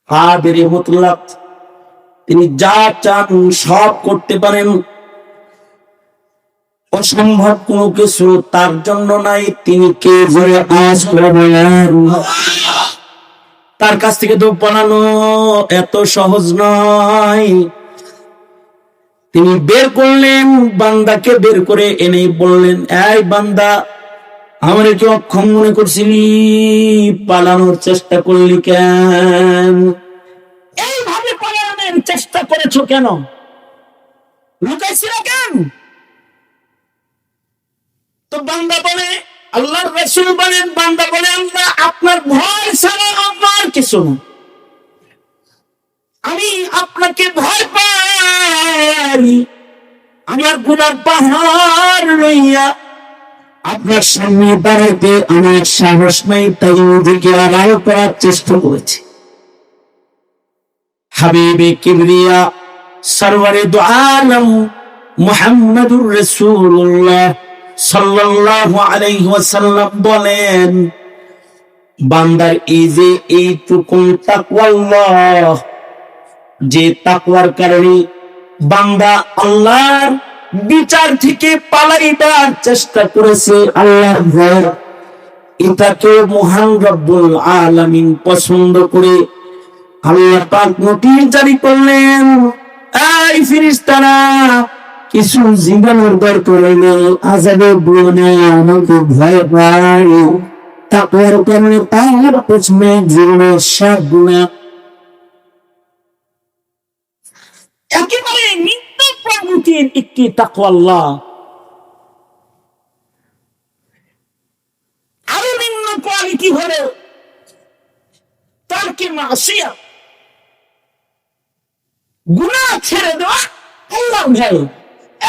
কাদের মুতলাক, তিনি যা চান সব করতে পারেন। অসম্ভব কোনো কিছু তার জন্য নাই। তিনি কে জোরে আওয়াজ করে বলেন। তার কাছ থেকে তো বানানো এত সহজ নয়। তিনি বের করলেন, বান্দাকে বের করে এনে বললেন, এই বান্দা, আমার কি অক্ষম মনে করছিলি? পালানোর চেষ্টা করলি কেন? এইভাবে পালানোর চেষ্টা করেছো কেন? লুকাইছিল কেন? তো বান্দা বলে, আল্লাহর রাসূল বলেন, বান্দা বলে, আল্লাহ আপনার ভয় ছাড়া আমার কিছু না। আমি আপনাকে ভয় পাই। আমার গুনার পাহাড় লইয়া আপনার সামনে দাঁড়াইতে আমার সাহস নাই, তাই ওদিকে আড়াল করার চেষ্টা করেছি। হাবিবে কিবরিয়া সরওয়ারে দু আলম মুহাম্মদুর রাসূলুল্লাহ সাল্লাল্লাহু আলাইহি ওয়াসাল্লাম বলেন, বান্দার এই যে এইটুকু তাকওয়াল্লাহ, যে তাকওয়ার কারণে বান্দা আল্লাহর বিচার থেকে পালাইবার চেষ্টা করেছে, আল্লাহর ভয়, এটাকে মহান রব্বুল আলামিন পছন্দ করে আল্লাহ পাক নোটিশ জারি করলেন, এই ফেরেশতারা, কিছু জীবনের দরকার নেই, আযাবে বনে আমাকে ভয় পায়, তাকওয়ার কারণে তার পেছনে জীবনের সব গুনাহ একেবারে নিত্য প্রকৃতির একটি তাকওয়াল্লাহ। আরো নিম্ন কোয়ালিটি হলো তারকে মাসিয়াত, গুনাহ ছেড়ে দেওয়া, আল্লাহর ভয়।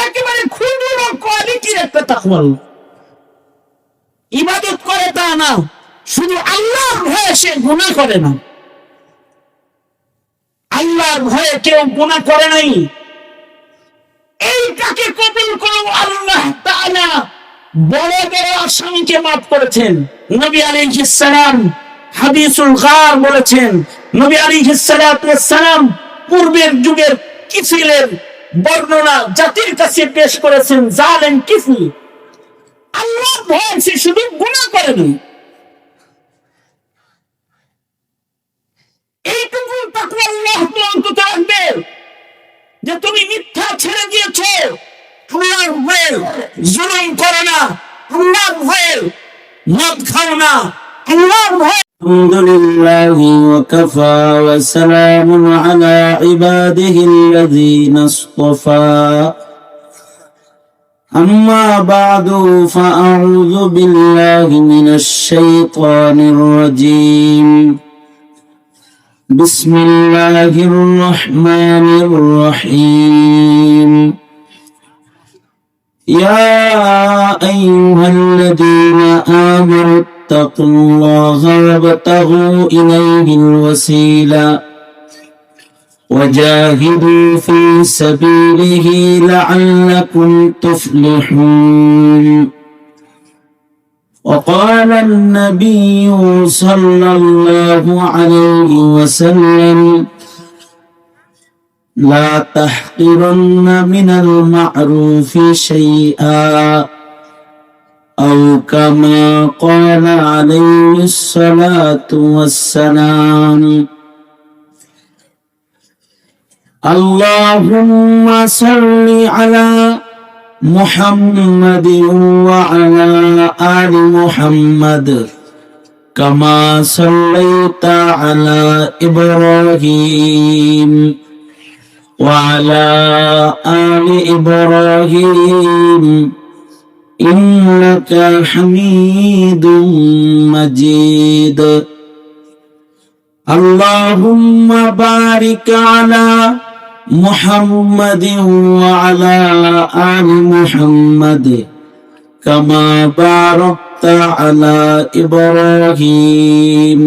একেবারে ক্ষুদ্র কোয়ালিটির একটা তাকওয়াল্লাহ। ইবাদত করে তা না, শুধু আল্লাহর ভয়ে সে গুনাহ করে না। আল্লাহর ভয়ে কেউ গুনাহ করে নাই, এইটাকে কবুল করো। আল্লাহ তাআলা বড় বড় আসামিকে মাফ করেছেন। নবী আলাইহিস সালাম হাদিসুল গার বলেছেন, নবী আলাইহিস সালাতু ওয়াস সালাম পূর্বের যুগের কিফিলের বর্ণনা জাতির কাছে পেশ করেছেন। জালেম কিফিল আল্লাহর ভয়ে সে শুধু গুনাহ করে না। এইটুকু তাকওয়াল্লাহ তো অন্তত রাখবে যে তুমি মিথ্যা ছেড়ে দিয়েছো, আল্লাহর ভয়ে জুলুম করো না, আল্লাহর ভয়ে মদ খাও না, আল্লাহর ভয়ে। আলহামদুলিল্লাহি ওয়া কাফা ওয়া সালামুন আলা ইবাদিহিল্লাযীনা ইসতাফা। আম্মা বা'দু ফাআউযু বিল্লাহি মিনাশ শাইতানির রাজীম। بسم الله الرحمن الرحيم. يا أيها الذين آمنوا اتقوا الله وابتغوا إليه الوسيلة وجاهدوا في سبيله لعلكم تفلحون. وقال النبي صلى الله عليه وسلم لا تحقرن من المعروف شيئا أو كما قال عليه الصلاة والسلام. اللهم صل على محمد وعلى آل محمد كما صليت على إبراهيم وعلى آل إبراهيم إنك حميد مجيد. اللهم بارك على محمد وعلى آل محمد كما باركت على إبراهيم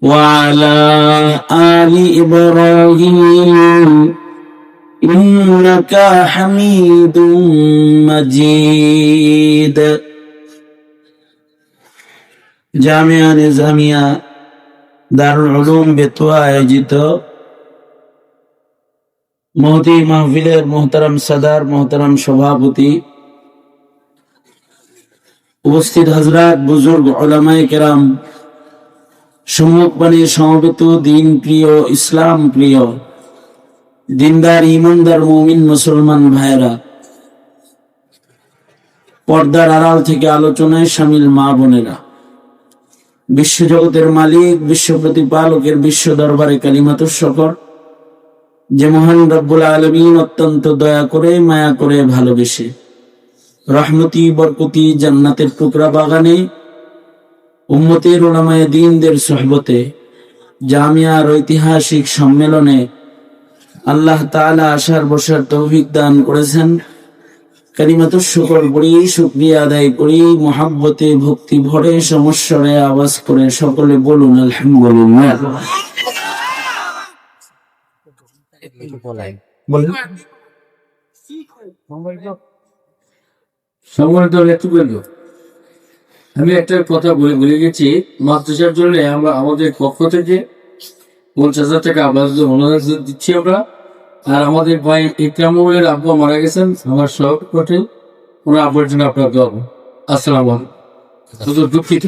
وعلى آل إبراهيم إنك حميد مجيد. জামিয়া নিজামিয়া দারুল উলুম বেতুয়া আয়োজিত মহতি মাহফিলের মোহতারাম সাদার, মোহতারাম সভাপতি, উপস্থিত হযরত, বুজুর্গ, উলামায়ে কেরাম, সম্মুখপানে সমবেত দিন প্রিয়, ইসলাম প্রিয়, দিনদার ইমানদার মুমিন মুসলমান ভাইরা, পর্দার আড়াল থেকে আলোচনায় শামিল মা বোনেরা, বিশ্বজগতের মালিক, বিশ্ব প্রতিপালকের বিশ্ব দরবারে কালিমাতুর শকর যে মহান রব্বুল আলামিন অত্যন্ত দয়া করে, মায়া করে, ভালোবেসে রহমতি বরকতি জান্নাতের টুকরা বাগানে উম্মতের উলামায়ে দ্বীনদের সোহবতে জামিয়ার ঐতিহাসিক সম্মেলনে আল্লাহ তাআলা আসার বসার তৌফিক দান করেছেন। কালিমাতুর শুকর পড়ি, শুকরিয়া আদায় করি, মহাব্বতে ভক্তি ভরে সমস্বরে আওয়াজ করে সকলে বলুন আলহামদুলিল্লাহ। আমি একটা কথা বলে গেছি, মাদ্রাসার জন্য আমরা আমাদের পক্ষ থেকে 50,000 টাকা অনুদান দিচ্ছি আমরা। আর আমাদের ভাই ইকরামুলের আব্বা মারা গেছেন, আমার সহপাঠী, ওনার আব্বার জন্য আপনার দোয়া করুন। আসসালামু আলাইকুম। দুঃখিত।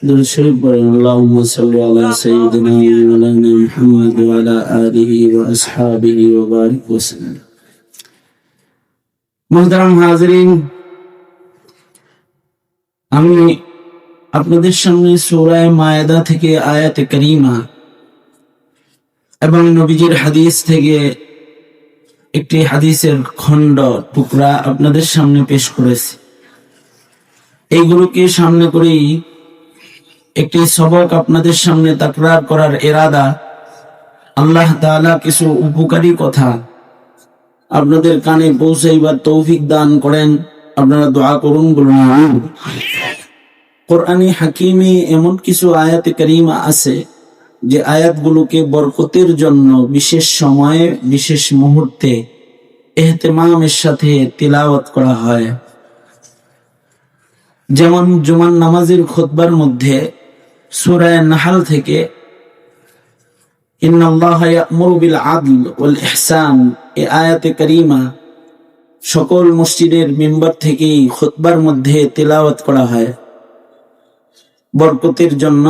درود شریف پڑھیں اللہم صلی علی سیدنا مولانا محمد وعلی آلہ واصحابہ وبارک وسلم۔ محترم হাজরিন, আমি আপনাদের সামনে সূরা মায়েদা থেকে আয়াতে কারিমা এবং নবীজির হাদিস থেকে একটি হাদিসের খণ্ড টুকরা আপনাদের সামনে পেশ করেছি। এইগুলোকে সামনে করেই একটি সবক আপনাদের সামনে তাকরার করার ইরাদা। আল্লাহ তাআলা কিছু উপকারী কথা আপনাদের কানে পৌঁছাইবার তৌফিক দান করেন। আপনারা দোয়া করুন, বলুন আমিন। কোরআনে হাকিমে এমন কিছু আয়াতে কারিমা আছে যে আয়াতগুলোকে বরকতের জন্য বিশেষ সময়ে, বিশেষ মুহূর্তে ইহতিমামের সাথে তিলাওয়াত করা হয়। যেমন জুমার নামাজের খুতবার মধ্যে সূরা নাহল থেকে ইন্নাল্লাহা ইয়া'মুরু বিল আদল ওয়াল ইহসান, এই আয়াতে কারিমা সকল মসজিদের মিম্বার থেকেই খুতবার মধ্যে তিলাওয়াত করা হয় বরকতের জন্য।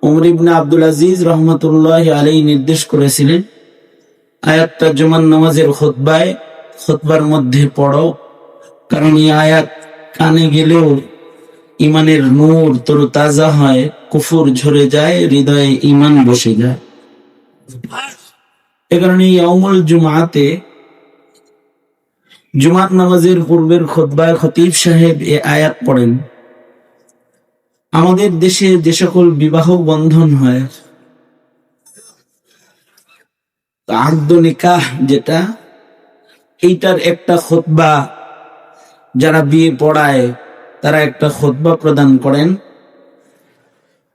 উমর ইবনে আব্দুল আজিজ রহমাতুল্লাহি আলাইহি নির্দেশ করেছিলেন, আয়াতটা জুমার নামাজের খুতবার মধ্যে পড়ো, কারণ এই আয়াত কানে গেলেও ইমানের নূর তরতাজা হয়, কুফর ঝরে যায়, হৃদয়ে ইমান বসে যায়। এ কারণে ইয়াউমুল জুমআতে জুমার নামাজের পূর্বের খুতবায় খতিব সাহেব এই আয়াত পড়েন। আমাদের দেশে যে সকল বিবাহ বন্ধন হয়, আকদ নিকাহ যেটা, এইটার একটা খুতবা যারা বিয়ে পড়ায় তারা একটা খুতবা প্রদান করেন।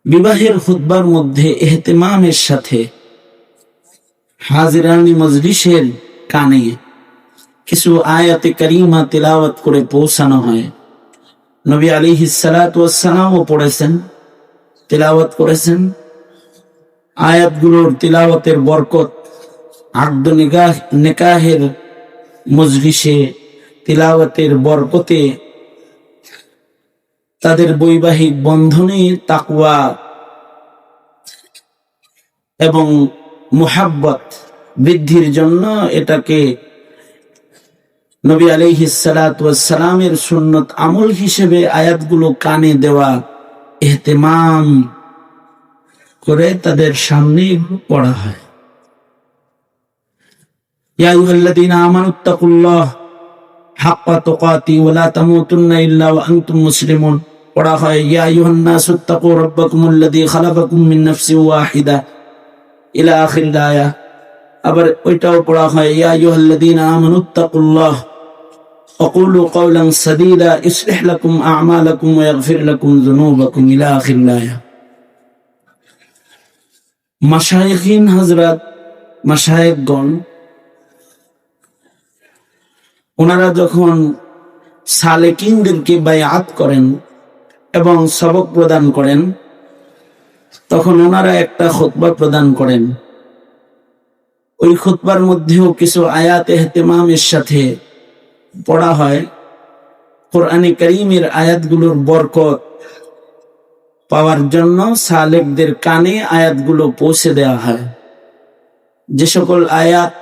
বিবাহের খুতবার মধ্যে ইহতিমামের সাথে হাজিরানি মজলিসের কানে কিছু আয়াতে কারিমা তিলাওয়াত করে পৌঁছানো হয়। নবী আলাইহিস সালাতু ওয়াস সালামও পড়েছেন, তিলাওয়াত করেছেন। আয়াতগুলোর তিলাওয়াতের বরকত আকদ নিকাহের মজলিসে তিলাওয়াতের বরকতে তাদের বৈবাহিক বন্ধনে তাকওয়া এবং মুহাব্বত বৃদ্ধির জন্য এটাকে নবী আলাইহিস সালাতু ওয়াস সালামের সুন্নত আমল হিসেবে আয়াতগুলো কানে দেওয়া, ইহতিমাম করে তাদের সামনে পড়া হয়। ইয়া আইয়ুহাল্লাযীনা আমানুত্তাকুল্লাহ হাক্কা তুকাতি ওয়া লা তামুতুন্না ইল্লা ওয়া আনতুম মুসলিমুন পড়া হয়। ইয়া আইয়ুহান নাসুত্তাকু রাব্বাকুমুল্লাযী খালাকাকুম মিন নাফসিন ওয়াহিদা ইলা আখির আয়া। আবার ওইটাও পড়া হয়, ইয়া আইয়ুহাল্লাযীনা আমানুত্তাকুল্লাহ ওয়া কুলু কাওলান সাদীদা ইসলিহ লাকুম আ'মালাকুম ওয়া ইয়াগফির লাকুম যুনুবাকুম ইলা আখির আয়া। মাশায়েখিন হযরত, মাশায়েখগণ ওনারা যখন সালেকিনদেরকে বায়াত করেন এবং সবক প্রদান করেন, তখন ওনারা একটা খুতবা প্রদান করেন। ওই খুতবার মধ্যেও কিছু আয়াত ইহতিমামের সাথে পড়া হয়। কোরআনে কারীমের আয়াতগুলোর বরকত পাওয়ার জন্য সালেকদের কানে আয়াতগুলো পৌঁছে দেওয়া হয়। যে সকল আয়াত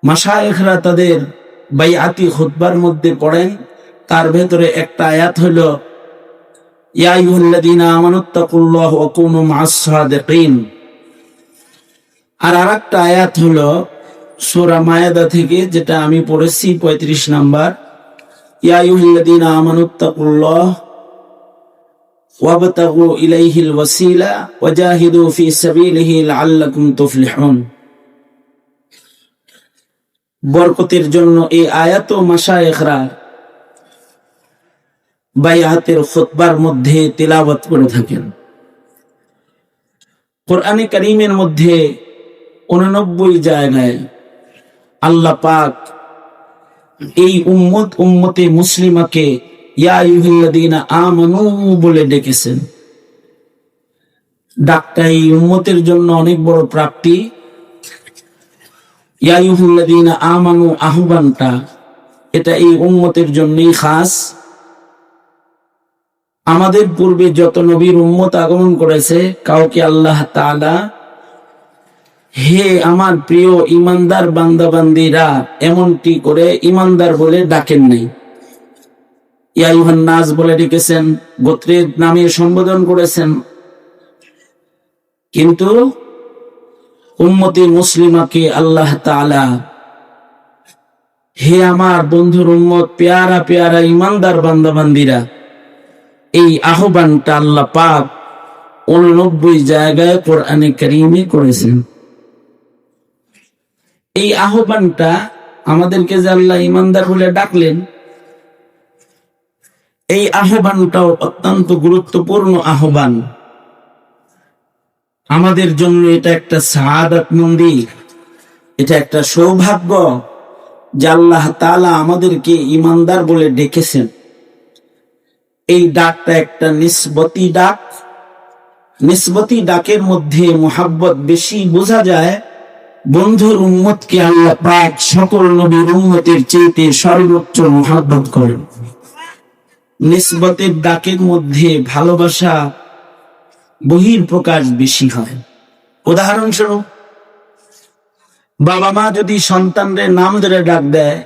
মাশায়েখরা তাদের বাইআতি খুতবার মধ্যে পড়েন, তার ভেতরে একটা আয়াত হলো ইয়া আইয়ুহাল্লাযীনা আমানুত্তাকুল্লাহা ওয়া কুনু মা'আস সাদিকিন। আর আরেকটা আয়াত হলো সূরা মায়েদা থেকে, যেটা আমি পড়েছি 35 নাম্বার, ইয়া আইয়ুহাল্লাযীনা আমানুত্তাকুল্লাহা ওয়াবতাগু ইলাইহিল ওয়াসিলা ওয়াজাহিদু ফি সাবিলিহি লাআল্লাকুম তুফলিহুন। বরকতের জন্য এই আয়াত ও মাশায়েখরা বাইআতের খুতবার মধ্যে তিলাওয়াত করে থাকেন। কোরআনে কারীমের মধ্যে 89 জায়গায় আল্লাহ পাক এই উম্মতে মুসলিমাকে ইয়া আইয়ুহাল্লাযীনা আমানু বলে ডেকেছেন। ডাকটা এই উম্মতের জন্য অনেক বড় প্রাপ্তি। ইয়া আইয়ুহাল্লাযীনা আমানু আহ্বানটা এটা এই উম্মতের জন্যই খাস। আমাদের পূর্বে যত নবীর উম্মত আগমন করেছে, কাউকে আল্লাহ তাআলা হে আমার প্রিয় ইমানদার বান্দা বান্দীরা এমনটি করে ইমানদার বলে ডাকেন নাই। ইয়া আইয়ুহান নাস বলে ডেকেছেন, গোত্রের নামে সম্বোধন করেছেন। কিন্তু উম্মতে মুসলিমাকে আল্লাহ তাআলা হে আমার বন্ধুর উম্মত, পেয়ারা পেয়ারা ইমানদার বান্দা বান্দীরা, এই আহ্বানটা আল্লাহ পাক 89 জায়গায় কোরআনে কারীমে করেছেন। এই আহ্বানটা আমাদেরকে যে আল্লাহ ইমানদার বলে ডাকলেন, এই আহ্বানটাও অত্যন্ত গুরুত্বপূর্ণ আহ্বান। আমাদের জন্য এটা একটা সাআদাত মন্দি, এটা একটা সৌভাগ্য যে আল্লাহ তাআলা আমাদেরকে ইমানদার বলে ডেকেছেন। এই ডাকটা একটা নিসবতি ডাক। নিসবতি ডাকের মধ্যে মুহাব্বত বেশি বোঝা যায়। বন্ধুর উম্মতকে আল্লাহ পাক সকল নবীর উম্মতের চেয়ে সর্বোচ্চ মুহাব্বত করেন। নিসবতের ডাকের মধ্যে ভালোবাসা বহির প্রকাশ বেশি হয়। উদাহরণস্বরূপ, বাবা মা যদি সন্তানদের নাম ধরে ডাক দেয়,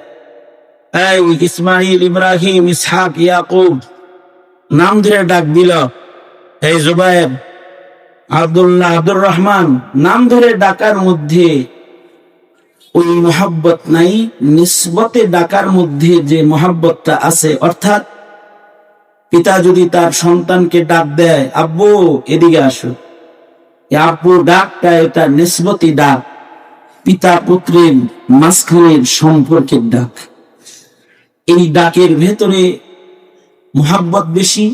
এই ইসমাইল, ইব্রাহিম, ইসহাক, ইয়াকুব, নাম ধরে ডাক দিল, এই জুবায়ের, আব্দুল্লাহ, আব্দুর রহমান, নাম ধরে ডাকার মধ্যে ওই মোহাব্বত নাই। নিসবতে ডাকার মধ্যে যে মোহাব্বতটা আছে, অর্থাৎ পিতা যদি তার সন্তানকে ডাক দেয়, আব্বু এদিকে আসো, আব্বু ডাকটা এটা নিসবতি ডাক, পিতা পুত্রের মাঝখানের সম্পর্কের ডাক। এই ডাকের ভেতরে মুহাব্বত বেশি।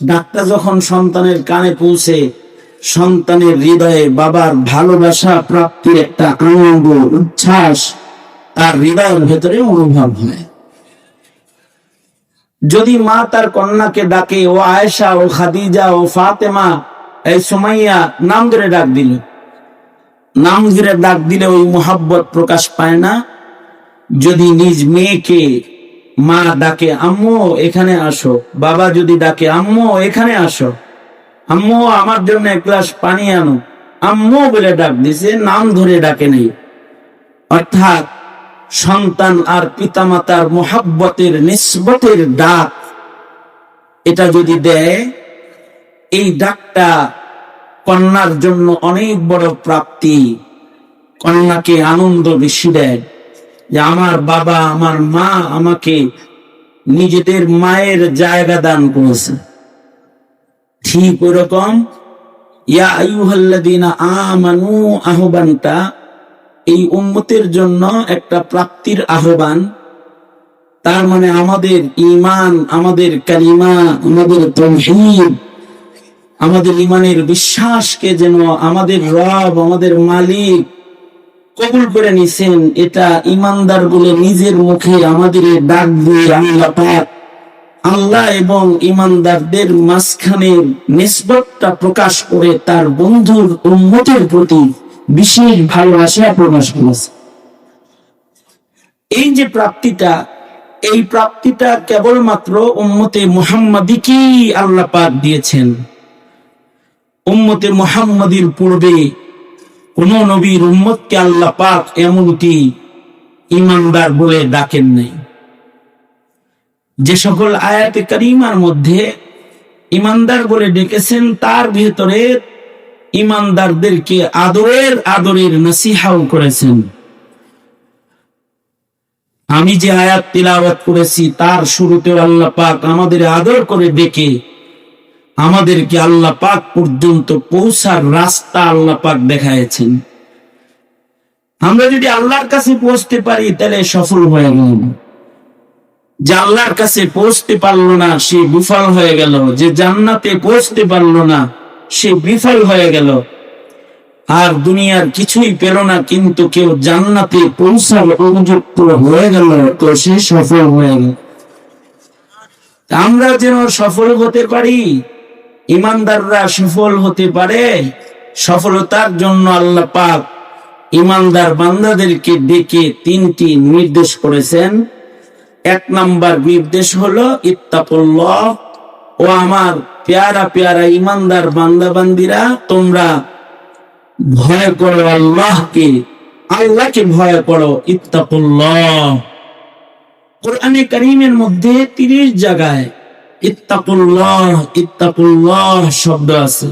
ডাকটা যখন সন্তানের কানে পৌঁছে, সন্তানের হৃদয়ে বাবার ভালোবাসা প্রাপ্তির একটা আনন্দ, উচ্ছ্বাস তার হৃদয়ের ভেতরে অনুভব হয়। যদি মা তার কন্যাকে ডাকে, ও আয়েশা, ও খাদিজা, ও ফাতেমা, এই সুমাইয়া, নাম ধরে ডাক দিল, নাম ধরে ডাক দিলে ওই মুহাব্বত প্রকাশ পায় না। যদি নিজ মেয়েকে মা ডাকে, আম্মু এখানে আসো, বাবা যদি ডাকে, আম্মু এখানে আসো, আম্মু আমার জন্য এক গ্লাস পানি আনো, আম্মু বলে ডাক দিছে, নাম ধরে ডাকে নেই। অর্থাৎ সন্তান আর পিতামাতার মুহাব্বতের নিসবতের ডাক এটা যদি দেয়, এই ডাকটা কন্যার জন্য অনেক বড় প্রাপ্তি। কন্যাকে আনন্দ বেশি দেয় যে আমার বাবা, আমার মা আমাকে নিজেদের মায়ের জায়গা দান করেছে। ঠিক ওরকম ইয়া আইয়ুহাল্লাযীনা আমানু আহ্বানটা এই উম্মতের জন্য একটা প্রাপ্তির আহ্বান। তার মানে আমাদের ঈমান, আমাদের কালিমা, আমাদের তাওহীদ, আমাদের ঈমানের বিশ্বাসকে যেন আমাদের রব, আমাদের মালিক কবুল করে নিছেন, এটা ইমানদার বলে নিজের মুখে আমাদের ডাক দিয়ে আল্লাহ পাক আল্লাহ এবং ইমানদারদের মাঝখানে নিসবতটা প্রকাশ করে তার বন্ধুর উম্মতের প্রতি বিশেষ ভালোবাসা প্রকাশ করেছে। এই যে প্রাপ্তিটা, এই প্রাপ্তিটা কেবলমাত্র উম্মতে মুহাম্মাদীকেই আল্লাহ পাক দিয়েছেন। উম্মতে মুহাম্মাদীর পূর্বে কোন নবীর উম্মতকে আল্লাহ পাক এমনকি ইমানদার বলে ডাকেন নাই। যে সকল আয়াতে কারিমার মধ্যে ইমানদার বলে ডেকেছেন তার ভিতরে ইমানদারদেরকে আদরের নসিহাও করেছেন। আমি যে আয়াত তিলাওয়াত করেছি তার শুরুতে আল্লাহ পাক আমাদের আদর করে ডেকে আমাদেরকে আল্লাহ পাক পর্যন্ত পৌঁছার রাস্তা আল্লাহ পাক দেখাইছেন। আমরা যদি আল্লাহর কাছে পৌঁছতে পারি তাহলে সফল হয়ে গেল। যে আল্লাহর কাছে পৌঁছতে পারলো না সে বিফল হয়ে গেল, যে জান্নাতে পৌঁছতে পারলো না সে বিফল হয়ে গেল। আর দুনিয়ার কিছুই পেল না কিন্তু কেউ জান্নাতে পৌঁছার উপযুক্ত হয়ে গেল, তো সে সফল হয়ে গেল। আমরা যেন সফল হতে পারি, ইমানদাররা সফল হতে পারে, সফলতার জন্য আল্লাহ পাক ইমানদার বান্দাদেরকে ডেকে তিনটি নির্দেশ করেছেন। এক নাম্বার নির্দেশ হলো ইত্তাকুল্লাহ, ও আমার পেয়ারা পেয়ারা ইমানদার বান্দা বান্দিরা, তোমরা ভয় করো আল্লাহকে, আল্লাহকে ভয় করো। ইত্তাকুল্লাহ কোরআনে কারীমের মধ্যে 30 জায়গায় ইত্তাকুল্লাহ ইত্তাকুল্লাহ শব্দ আছে।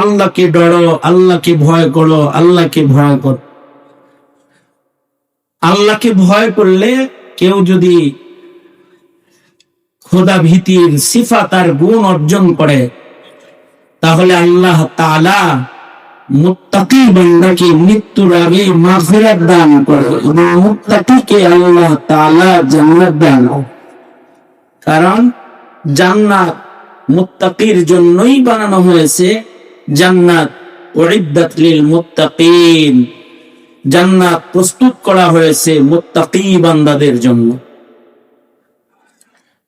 আল্লাহকে ডরো, আল্লাহকে ভয় করো, আল্লাহকে ভয় করো। আল্লাহকে ভয় করলে কেউ যদি খোদা ভীতির সিফাত আর গুণ অর্জন করে তাহলে আল্লাহ তাআলা মুত্তাকি বান্দাকে মৃত্যুর আগে মাগফিরাত দান করে এবং মুত্তাকিকে আল্লাহ তাআলা জান্নাত দান করে। কারণ জান্নাত মুত্তাকির জন্যই বানানো হয়েছে। জান্নাত উইদ্দাত লিল মুত্তাকিন, জান্নাত প্রস্তুত করা হয়েছে মুত্তাকি বান্দাদের জন্য।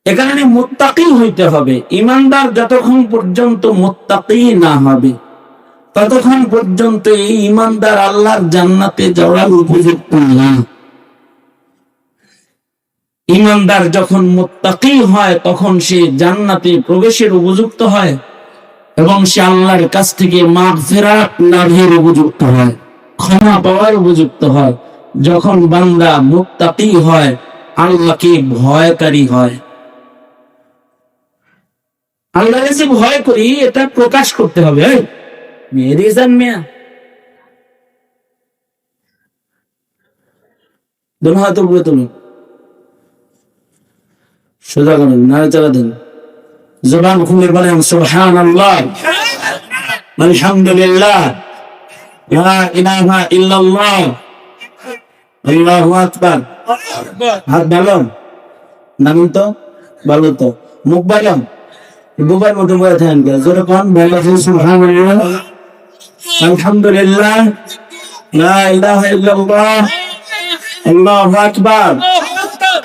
এখানে মুত্তাকি হইতে হবে। ইমানদার যতক্ষণ পর্যন্ত মুত্তাকি না হবে ততক্ষণ পর্যন্ত এই ইমানদার আল্লাহর জান্নাতে যাওয়ার উপযুক্ত না। ইমানদার যখন মুত্তাকি হয় তখন সে জান্নাতে প্রবেশের উপযুক্ত হয় এবং সে আল্লাহর কাছ থেকে মাগফিরাত লাভের উপযুক্ত হয়, ক্ষমা পাওয়ার উপযুক্ত হয়। যখন বান্দা মুত্তাকি হয়, আল্লাহকে ভয়কারী হয়। আল্লাহর কাছে ভয় করি এটা প্রকাশ করতে হবে। মেরে যান মিয়া, দোনো হাত উপরে তুলুন, সোজা করুন, নাড়াচাড়া দিন, জবান খুলে বলেন সুবহানাল্লাহ, আলহামদুলিল্লাহ, লা ইলাহা ইল্লাল্লাহ, আল্লাহু আকবার। হাত ভালো নামিন তো, ভালো তো, মুখ ভালো, দুবার মতো বলে থাকেন জোরে কোন ভালো, সুবহানাল্লাহ, আলহামদুলিল্লাহ, লা ইলাহা ইল্লাল্লাহ, আল্লাহু আকবার।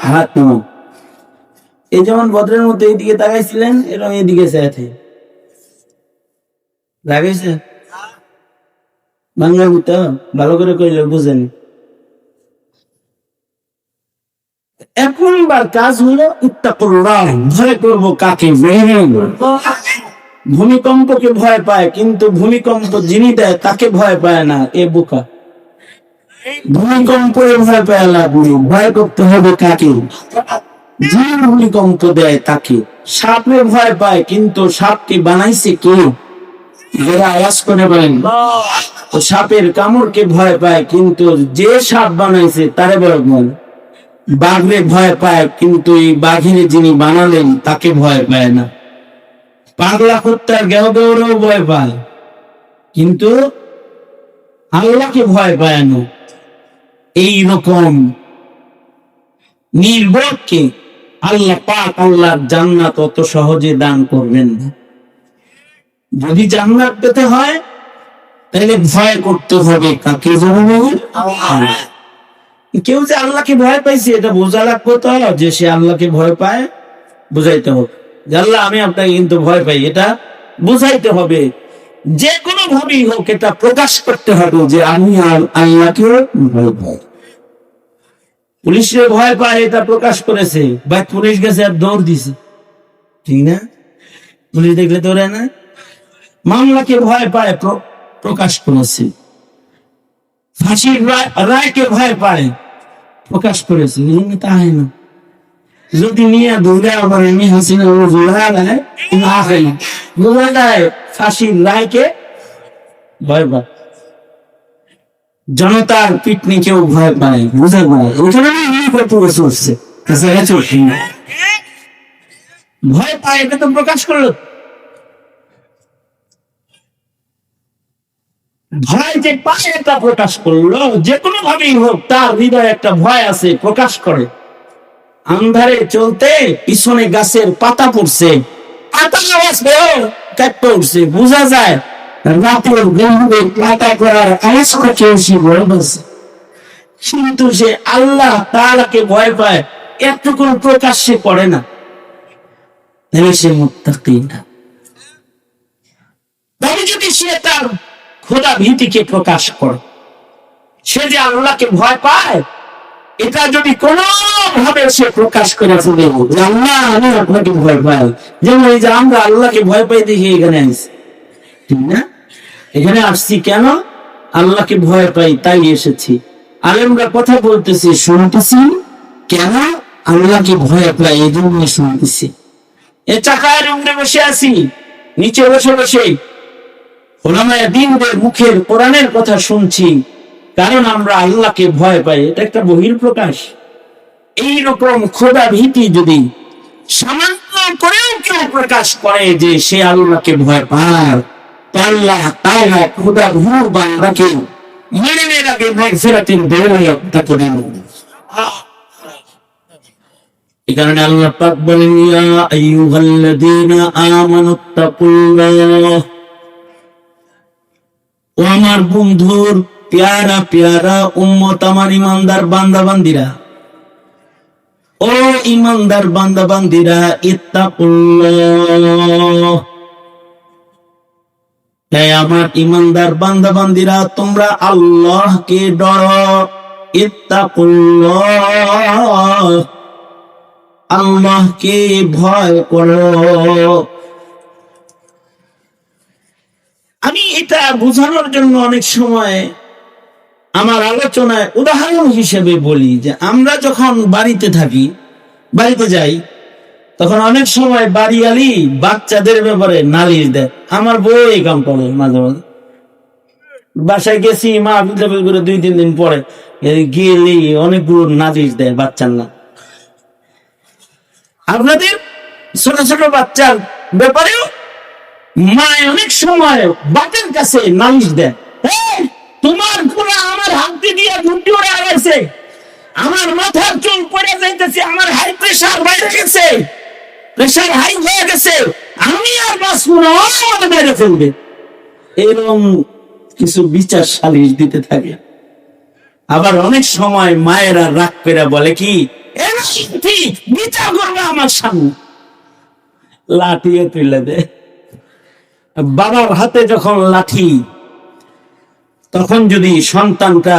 হাত নামান। এই যেমন বদরের মধ্যে এইদিকে তাকাইছিলেন এরকম এইদিকে চাইতে লাগাইছে। বাংলা বুঝতে ভালো করে কইলে বুঝেন। এখনবার কাজ হলো ইত্তাকুল্লাহ, ভয় করবো কাকে? ভূমিকম্পকে ভয় পায় কিন্তু ভূমিকম্প যিনি দেয় তাকে ভয় পায় না, এ বোকা। ভূমিকম্পে ভয় পায় লাভ নেই, ভয় করতে হবে কাকে? যিনি ভূমিকম্প দেয় তাকে। সাপে ভয় পায় কিন্তু সাপকে বানাইছে কে? যারা আওয়াজ করে বলেন। তো সাপের কামড়কে ভয় পায় কিন্তু যে সাপ বানাইছে তারে ভয় পায়। বাঘরে ভয় পায় কিন্তু এই বাঘের যিনি বানালেন তাকে ভয় পায় না। পাগলা কুত্তার গেও ভয় পায় কিন্তু আল্লাহকে ভয় পায় না। এইরকম নির্বোধকে আল্লাহ পাক আল্লাহর জান্নাত অত সহজে দান করবেন না। যদি জান্নাত পেতে হয় তাহলে ভয় করতে হবে কাকে জানো? কেউ যে আল্লাহকে ভয় পাইছে এটা বোঝা লাগবে তো, যে সে আল্লাহকে ভয় পায় বুঝাইতে হবে যে আল্লাহ আমি আপনাকে কিন্তু ভয় পাই, এটা বুঝাইতে হবে। যে কোনো ভাবেই হোক এটা প্রকাশ করতে হবে যে আমি আল্লাহকে ভয় পাই। পুলিশের ভয় পায় এটা প্রকাশ করেছে, বা পুলিশ গেছে আর দৌড় দিছে, ঠিক না? পুলিশ দেখলে দৌড়ে না। মামলাকে ভয় পায় প্রকাশ করেছে। ফাঁসির রায়কে ভয় পায় প্রকাশ করেছে, তাই না? যদি নিয়ে দৌড়ে আবার আমি হাসিনা বোঝা যায় ফাঁসির রায়কে ভয় পায়, জনতার পিটনিকেও ভয় পায়, বুঝা পায়। ওখানে ভয় পায়, এটা তো প্রকাশ করলো। ভয় যে পায় এটা প্রকাশ করলো, যে কোনো ভাবেই হোক তার হৃদয়ে একটা ভয় আছে, প্রকাশ করে। আন্ধারে চলতে পিছনে গাছের পাতা পড়ছে, পাতা কাঁপতে উঠছে, বোঝা যায় রাতের গভীরে পাতা করার আওয়াজ করছে, কিন্তু সে আল্লাহ তাআলাকে ভয় পায়, এতটুকু প্রকাশ্যে করে না, তাহলে সে মুত্তাকি না। তবে যদি সে তার খোদা ভীতিকে প্রকাশ করে, সে যে আল্লাহকে ভয় পায়, এটা যদি কোন ভাবে সে প্রকাশ করে ফেলে যে আল্লাহ আমি আপনাকে ভয় পাই, যেমন এই যে আমরা আল্লাহকে ভয় পাই দেখি এখানে আসছি, ঠিক না? এখানে আসছি কেন? আল্লাহকে ভয় পাই তাই এসেছি। আলেমরা কথা বলতেছি, শুনতেছি কেন? আল্লাহকে ভয় পাই এই জন্য শুনতেছি। এ চাকায় রুমে বসে আছি, নিচে বসে বসে ওলামায়ে দ্বীনদের মুখের কোরআনের কথা শুনছি, কারণ আমরা আল্লাহকে ভয় পাই। এটা একটা বহির প্রকাশ। এইরকম খোদা ভীতি যদি সামান্য করেও কেউ প্রকাশ করে যে সে আল্লাহকে ভয় পায়, আল্লাহ তাআলা খোদা ভীর বান্দাকে মরণের আগে মাগফিরাতের ব্যবস্থা করে দেন। এই কারণে আল্লাহ পাক বলেন, ইয়া আইয়ুহাল্লাযীনা আমানুত্তাকুল্লাহ, ও আমার বন্ধুর প্যারা প্যারা উম্মত, আমার ইমানদার বান্দা বান্দিরা, ও ইমানদার বান্দা বান্দিরা, ইত্তাকুল্লাহ, তাই আমার ইমানদার বান্দা বান্দিরা তোমরা আল্লাহকে ডরো। ইত্তাকুল্লাহ, আল্লাহকে ভয় করো। আমি এটা বোঝানোর জন্য অনেক সময় আমার আলোচনায় উদাহরণ হিসেবে বলি যে আমরা যখন বাড়িতে থাকি, বাড়িতে যাই, তখন অনেক সময় বাড়িয়ালি বাচ্চাদের ব্যাপারে নালিশ দেয়। আমার বউ এই কাম করে মাঝে মাঝে। বাসায় গেছি, মা বিদ্যাপীঠ করে 2-3 দিন পরে গেলেই অনেকগুলো নালিশ দেয় বাচ্চার না। আপনাদের ছোট ছোট বাচ্চার ব্যাপারেও মা অনেক সময় বাপের কাছে নালিশ দেয়, তোমার পুরা আমার হাতে দিয়ে ঘুরতে উড়ে গেছে, আমার মাথার চুল পড়ে যাইতেছে, আমার হাই প্রেশার বেড়ে গেছে, প্রেশার হাই হয়ে গেছে, আমি আর বাঁচবো না, আমাকে মেরে ফেলবে। এরকম কিছু বিচার সালিশ দিতে থাকে। আবার অনেক সময় মায়েরা রাগ করে বলে কি, ঠিক বিচার করবে আমার সামনে, লাঠিয়ে তুলে দেয়। বাবার হাতে যখন লাঠি, তখন যদি সন্তানটা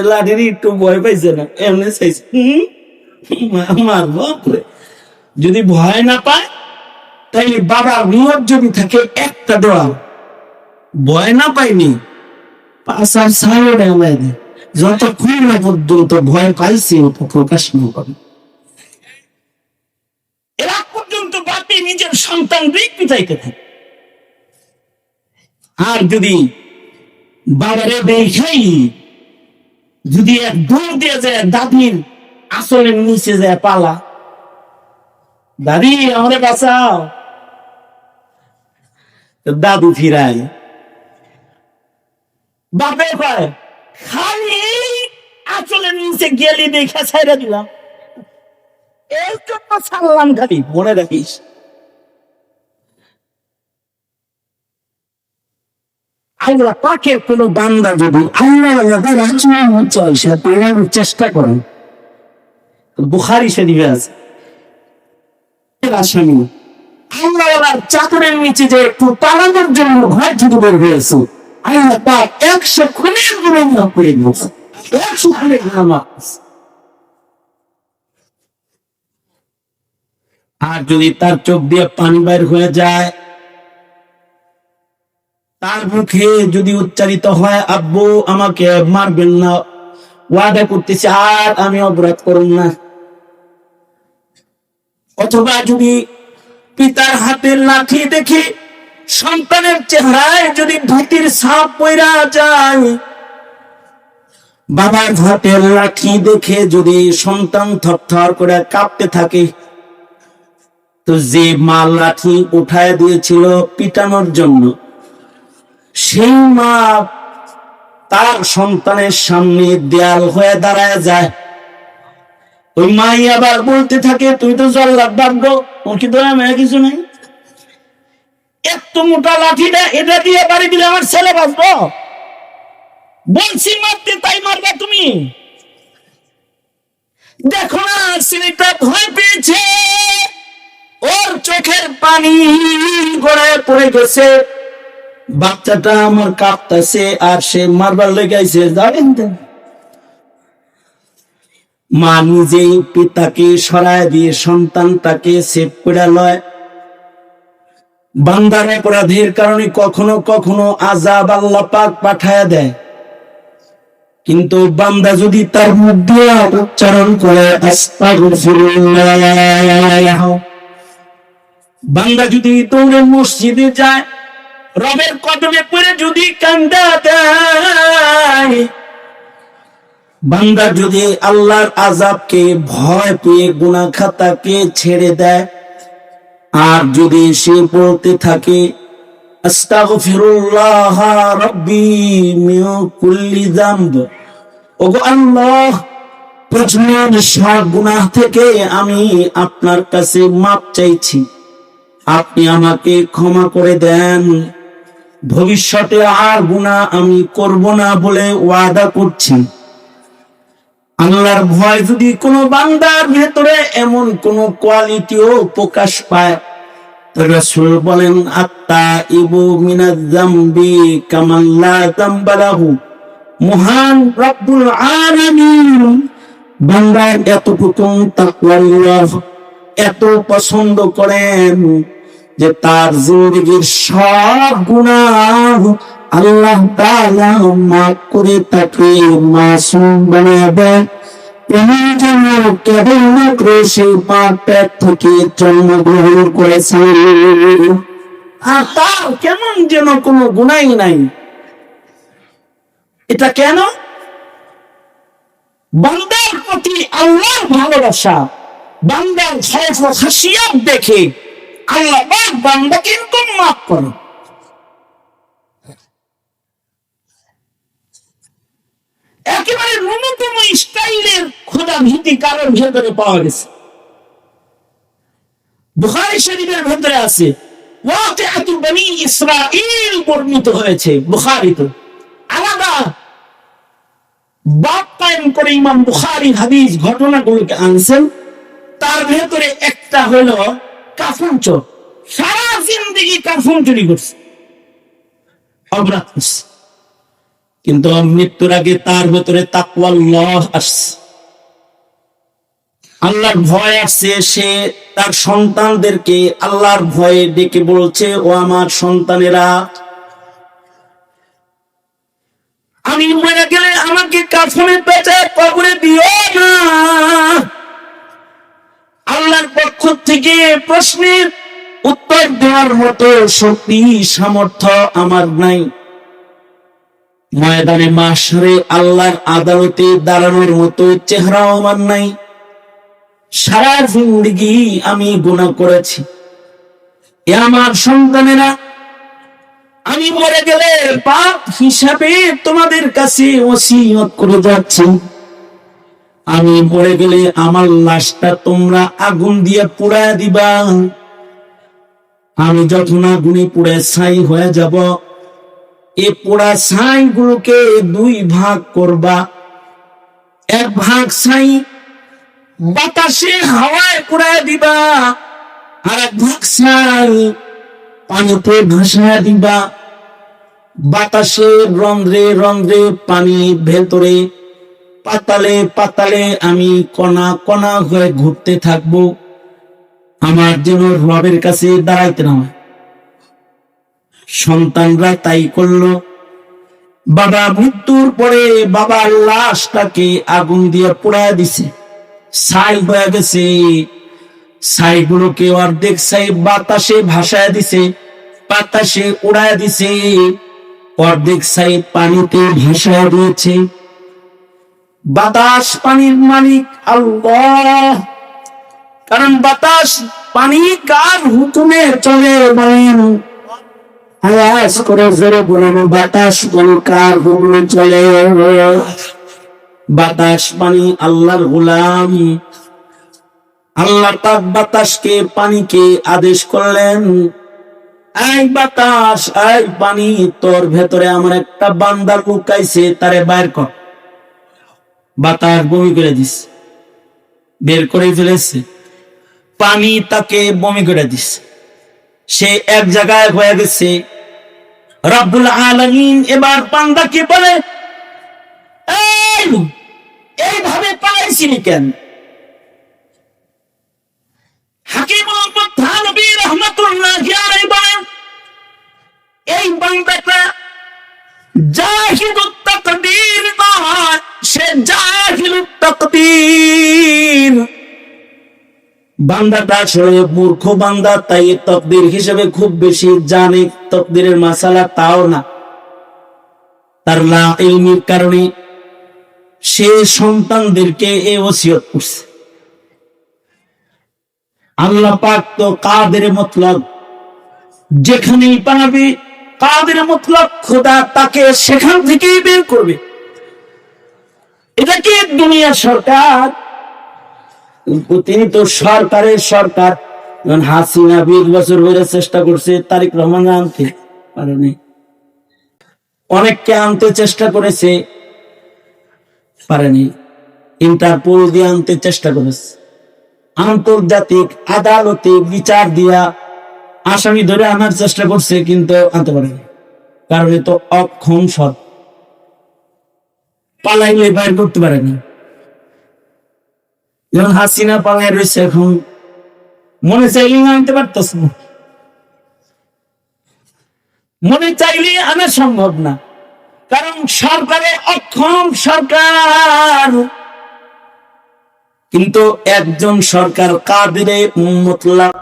লাঠির একটু ভয় পাইছে না, এমনি চাইছে আমার বাপরে, যদি ভয় না পায় তাইলে বাবার নিয়ত যদি থাকে একটা দেওয়া, ভয় না পাইনি পাশার সাইডে যতক্ষণ না পর্যন্ত ভয় পাইছে প্রকাশ না করে, এরা পর্যন্ত বাপি নিজের সন্তান পিতাইতে থাকে। আর যদি বাবারে দেখাই, যদি এক দৌড় দিয়ে যায় দাদির আসলের নিচে যায় পালা, দাদি আমাদের বাঁচাও, দাদু ফিরায়, বাপে পায় খালি আসলের নিচে গেলি দেখা ছাইরা দিলাম, এই জন্য ছাড়লাম, খালি মনে রাখিস। আল্লাহ পাকের কোন বান্দা যদি আল্লাহ চেষ্টা করেন, বুখারী শরীফে আছে আসামি আল্লাহর চাদরের নিচে যে একটু পালানোর জন্য ঘর থেকে বের হয়েছে, আল্লাহ পাক 100 খুনের গুনাহ মাফ করে দিয়েছে, 100 খুনের গুনাহ মাফ। আর যদি তার চোখ দিয়ে পানি বাইর হয়ে যায়, তার মুখে যদি উচ্চারিত হয় আব্বু আমাকে মারবেন না, ওয়াদা করতেছি আর আমি অপরাধ করব না, অথবা যদি পিতার হাতের লাঠি দেখে সন্তানের চেহারায় যদি ভীতির ছাপ পড়া যায়, বাবার হাতের লাঠি দেখে যদি সন্তান থরথর করে কাঁপতে থাকে, তো যে মা লাঠি উঠায় দিয়েছিল পিটানোর জন্য, সেই মা তার সন্তানের সামনে দেয়াল হয়ে দাঁড়ায় যায়। ওই মাই আবার বলতে থাকে তুই তো জল্লাদ বাধ্য, ওর কি দয়া মায়া কিছু নেই, এত মোটা লাঠিটা এটা দিয়ে বাড়ি দিলে আমার ছেলে বাঁচবো, বলছি মারতে তাই মারবা তুমি। দেখো না ছেলেটা ভয় পেয়েছে, ওর চোখের পানি গড়ায় পড়ে গেছে, বাচ্চাটা আমার কাঁপতেছে আর সে মারবার লেগাইছে। জানেন তো মা নিজেই পিতাকে সরায় দিয়ে সন্তানটাকে সেভ করে লয়। বান্দার অপরাধের কারণে কখনো কখনো আযাব আল্লাহ পাক পাঠায় দেয়, কিন্তু বান্দা যদি তার মধ্যে উচ্চারণ করে আস্তাগফিরুল্লাহ, বান্দা যদি দৌড়ে মসজিদে যায়, রবের কদমে পড়ে যদি কান্দা দেয়, বান্দা যদি আল্লাহর আযাবকে ভয় পেয়ে গুনাহ খাতাকে ছেড়ে দেয়, আর যদি সে বলতে থাকে আস্তাগফিরুল্লাহ রাব্বি মিন কুল্লি যামব, ওগো আল্লাহ প্রতিদিন সব গুনাহ থেকে আমি আপনার কাছে মাপ চাইছি, আপনি আমাকে ক্ষমা করে দেন, ভবিষ্যতে আর গুনাহ আমি করব না বলে ওয়াদা করছি। আল্লাহর ভয় যদি কোনো বান্দার ভেতরে এমন কোন কোয়ালিটিও প্রকাশ পায়, রাসূল বলেন আত্তাইবু মিনাজ যামবি কামান লা যামবা লাহু, মহান রব্বুল আলামিন বান্দার এতটুকু তাকওয়াল্লাহ এত পছন্দ করেন যে তার জিন্দেগীর সব গুনাহ আল্লাহ তাআলা মাফ করে তাকে মাসুম বানিয়ে দেন। এই জন্য কেবলমাত্র সেই মা পেট থেকে জন্মগ্রহণ করেছেন, আর তার কেমন যেন কোনো গুনাহই নাই। এটা কেন? বান্দার প্রতি আল্লাহর ভালোবাসা, বান্দার খৌফ ও খাশিয়াত দেখে আল্লাহ পাক বান্দাকে কিন্তু মাফ করে। একেবারে ন্যূনতম স্টাইলের খোদা ভীতি কারোর ভেতরে পাওয়া গেছে। বুখারী শরীফের ভেতরে আছে ওয়াকিআতু বনী ইসরাঈল বর্ণিত হয়েছে বুখারীতে, আলাদা বাব কায়েম করে ইমাম বুখারী হাদিস ঘটনাগুলোকে আনছেন। তার ভেতরে একটা হলো কাফন চোর, সারা জিন্দেগি কাফন চুরি করছে, অপরাধ করছে, কিন্তু মৃত্যুর আগে তার ভেতরে তাকওয়াল্লাহ আসছে, আল্লাহর ভয় আসছে। সে তার সন্তানদেরকে আল্লাহর ভয়ে ডেকে বলছে ও আমার সন্তানেরা, আমি মরে গেলে আমাকে কাফনে পেঁচে কবরে দিও না। আল্লাহর পক্ষ থেকে প্রশ্নের উত্তর দেওয়ার মতো শক্তি সামর্থ্য আমার নাই, ময়দানে মাশরে আল্লাহর আদালতে দাঁড়ানোর মতো চেহারাও আমার নাই, সারা জিন্দেগি আমি গুনাহ করেছি। এ আমার সন্তানেরা, আমি মরে গেলে পাপ হিসাবে তোমাদের কাছে ওসিয়ত করে যাচ্ছি, আমি মরে গেলে আমার লাশটা তোমরা আগুন দিয়ে পুড়ায় দিবা। আমি যখন আগুনে পুড়ে ছাই হয়ে যাব, এ পোড়া ছাই গুলোকে দুই ভাগ করবা। এক ভাগ ছাই বাতাসে হাওয়ায় উড়ায় দিবা, আর এক ভাগ ছাই পানিতে ভাসায় দিবা। বাতাসে রন্ধ্রে রন্ধ্রে, পানি ভেতরে, পাতালে পাতালে আমি কণা কণা হয়ে ঘুরতে থাকবো, আমার যেন রবের কাছে দাঁড়াইতে না হয়। সন্তানরা তাই করলো। বাবা মৃত্যুর পরে বাবার লাশটাকে আগুন দিয়ে পোড়ায় দিছে, ছাই হয়ে গেছে। ছাইগুলোকে অর্ধেক ছাই বাতাসে ভাসায় দিছে, বাতাসে উড়ায় দিছে, অর্ধেক ছাই পানিতে ভাসায় দিয়েছে। বাতাস পানির মালিক আল্লাহ, কারণ বাতাস পানি কার হুকুমে চলে বলেন? আওয়াজ করে জোরে বলেন, বাতাস পানি কার হুকুমে চলে? বাতাস পানি আল্লাহর গোলাম। আল্লাহ পাক বাতাসকে পানিকে আদেশ করলেন, এই বাতাস, এই পানি, তোর ভেতরে আমার একটা বান্দা লুকাইছে, তারে বাইর কর। বাতাস বমি করে দিস, বের করে ফেলেছে। পানি তাকে বমি করে দিস, সে এক জায়গায় হয়ে গেছে। রব্বুল আলামিন এবার বান্দাকে বলে, এইভাবে পালাইছিলি কেন? হাকিম মুহাম্মদ থানভী রাহমাতুল্লাহি আলাইহি বলেন, এই বান্দাটা জাহিলুত তাকদীর নয়, সে জাহিলুত তাকদীর। বান্দাটা আসলে মূর্খ বান্দা, তাই তকদির হিসেবে খুব বেশি জানে তকদিরের মাসালা তাও না। তার লা ইলমির কারণে সে সন্তানদেরকে এই ওসিয়ত করছে। আল্লাহ পাক তো কাদের মতলব, যেখানেই পাবে কাদের মতলব খোদা তাকে সেখান থেকেই বের করবে। এটা কি দুনিয়ার সরকার? তিনি তো সরকারের সরকার। হাসিনা 20 বছর ধরে চেষ্টা করছে তারেক রহমান আনতে পারেনি, অনেককে আনতে চেষ্টা করেছে, পারেনি। ইন্টারপোল দিয়ে আনতে চেষ্টা করেছে, আন্তর্জাতিক আদালতে বিচার দিয়া আসামি ধরে আনার চেষ্টা করছে, কিন্তু আনতে পারেনি, কারণ এ তো অক্ষম সৎ, পালাইলে বাইর করতে পারেনি। যখন হাসিনা পালায় রয়েছে, এখন মনে চাইলে আনতে পারতেছ না, মনে চাইলে আনা সম্ভব না, কারণ সরকারে অক্ষম সরকার। কিন্তু একজন সরকার কাদেরে মুতলাক,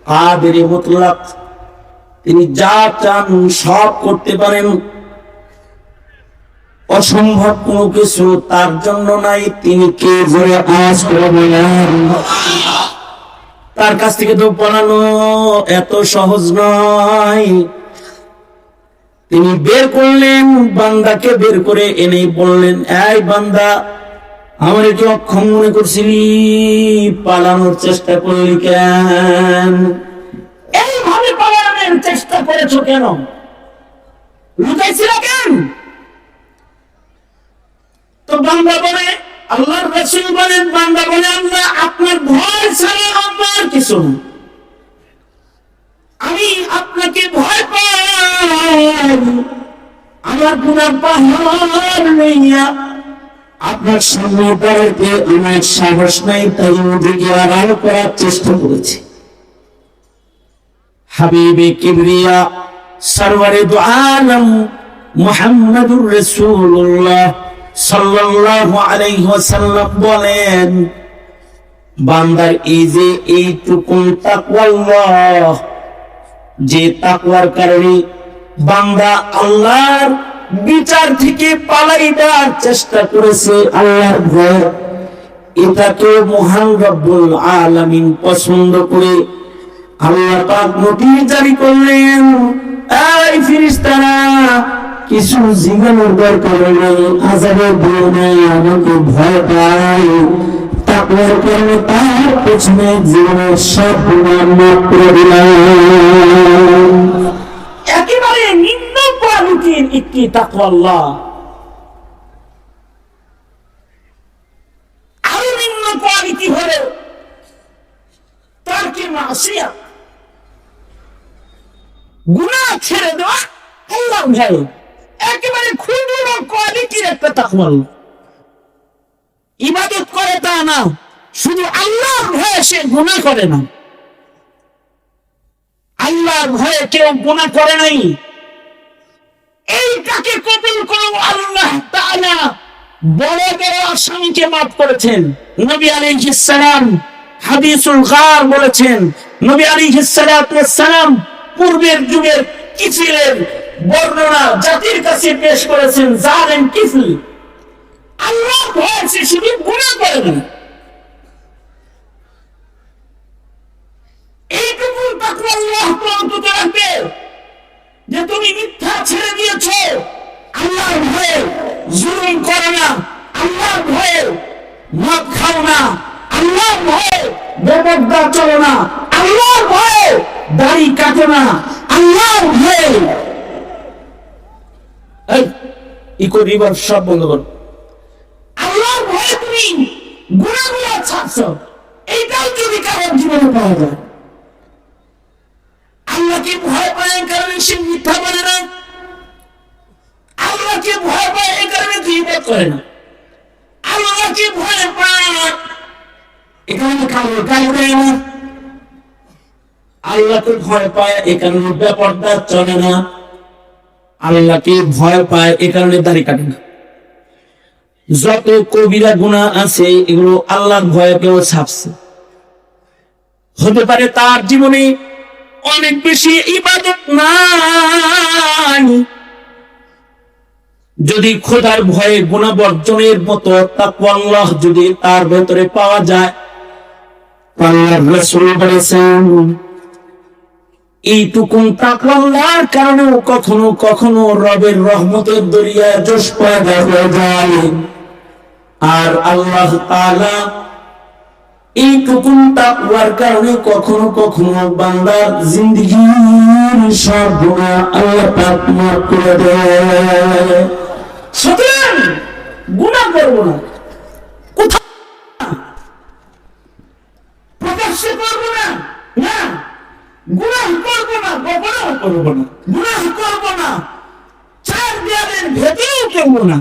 কাদেরে মুতলাক, তিনি যা চান সব করতে পারেন। অসম্ভব কোনো কিছু তার জন্য নাই। তিনি কে জোরে আওয়াজ করে বলেন, তার কাছ থেকে তো পড়ানো এত সহজ নয়। তিনি বের করলেন, বান্দাকে বের করে এনে বললেন, এই বান্দা, আমার কি অক্ষম মনে করছিলি? পালানোর চেষ্টা করলি কেন? এইভাবে পালানোর চেষ্টা করেছো কেন? লুকাইছিল কেন? তো বান্দা বলে, আল্লাহর রাসূল বলেন, বান্দা বলে, আল্লাহ আপনার ভয় ছাড়া আমার কিছু না, আমি আপনাকে ভয় পাই। আমার গুনাহ পাহাড় লইয়া আপনার সামনে দাঁড়াতে আমার সাহস নাই, তাই ওদিকে আড়াল করার চেষ্টা করেছি। হাবিবে কিবরিয়া সরওয়ারে দু আলম মুহাম্মদুর রাসূলুল্লাহ সাল্লাল্লাহু আলাইহি ওয়াসাল্লাম বলেন, বান্দার এই যে এইটুকু তাকওয়াল্লাহ, যে তাকওয়ার কারণে বান্দা আল্লাহর বিচার থেকে পালাইবার চেষ্টা করেছে, আল্লাহর ভয়, এটাকে মহান রব্বুল আলামিন পছন্দ করে আল্লাহ পাক নোটিশ জারি করলেন, এই ফেরেশতারা, কিছু জীবনের দরকার নেই, আযাবের ভয় নেই, আমাকে ভয় পাই। তাকওয়ার কারণে তার পেছনে জীবনের সব গুনাহ মাফ করে দিলাম। একেবারে নিম্ন কোয়ালিটির ইত্তি তাকওয়াল্লাহ। আরো নিম্ন কোয়ালিটি হলো তারকে মাসিয়াত, গুনাহ ছেড়ে দেওয়া, আল্লাহ ভয়। একেবারে ক্ষুদ্র কোয়ালিটির একটা তাকওয়াল্লাহ। ইবাদত করে তা না, শুধু আল্লাহর ভয়ে সে গুনাহ করে না। আল্লাহর ভয়ে কেউ গুনাহ করে নাই, এইটাকে কবুল করো। আল্লাহ তাআলা বড় বড় আসামিকে মাফ করেছেন। নবী আলাইহিস সালাম হাদিসুল গার বলেছেন, নবী আলাইহিস সালাম পূর্বের যুগের কিফিলের বর্ণনা জাতির কাছে পেশ করেছেন। জালেম কিফিল আল্লাহর ভয়ে সে শুধু গুনাহ করে না। এইটুকু তাকওয়াল্লাহ তো অন্তত রাখবে যে তুমি মিথ্যা ছেড়ে দিয়েছ, আল্লাহর ভয়ে জুলুম করো না, আল্লাহর ভয়ে মদ খাও না, আল্লাহর ভয়ে বেপরদা চলো না, আল্লাহর ভয়ে দাড়ি কাটো না, আল্লাহর ভয়ে ইকো রিভার সব বন্ধ করো। আল্লাহর ভয়ে তুমি গুনাহগুলো ছাড়ছ, এইটাও যদি কারোর জীবনে পাওয়া যায়। আল্লাহকে ভয় পায় এই কারণে সে মিথ্যা বলে না, আল্লাহকে ভয় পায় এই কারণে গীবত করে না, আল্লাহকে ভয় পায় এই কারণে কালো দেয় না, আল্লাহকে ভয় পায় এই কারণে বেপরদা চলে না, আল্লাহকে ভয় পায় এই কারণে দাড়ি কাটে না। যত কবিরা গুনাহ আছে এগুলো আল্লাহর ভয়ে কেউ ছাপছে। হতে পারে তার জীবনে অনেক বেশি ইবাদত নাই, যদি খোদার ভয়ে গুনাহ বর্জনের মতো তাকওয়াল্লাহ যদি তার ভেতরে পাওয়া যায়, আল্লাহর রাসূল বলেছেন এইটুকুন তাকওয়াল্লাহর কারণে কখনো কখনো রবের রহমতের দরিয়ায় জোশ পয়দা হয়ে যায়। আর আল্লাহ তাআলা এইটুকুন তাকওয়ার কারণে কখনো কখনো বান্দার জিন্দেগীর সব গুনাহ আল্লাহ পাক মাফ করে দেয়। সুতরাং গুনাহ করব না, কোথাও প্রকাশ্যে করব না, না গুনাহ করব না, গোপনেও করব না, গুনাহ করব না, চার দেয়ালের ভেতরেও করব না।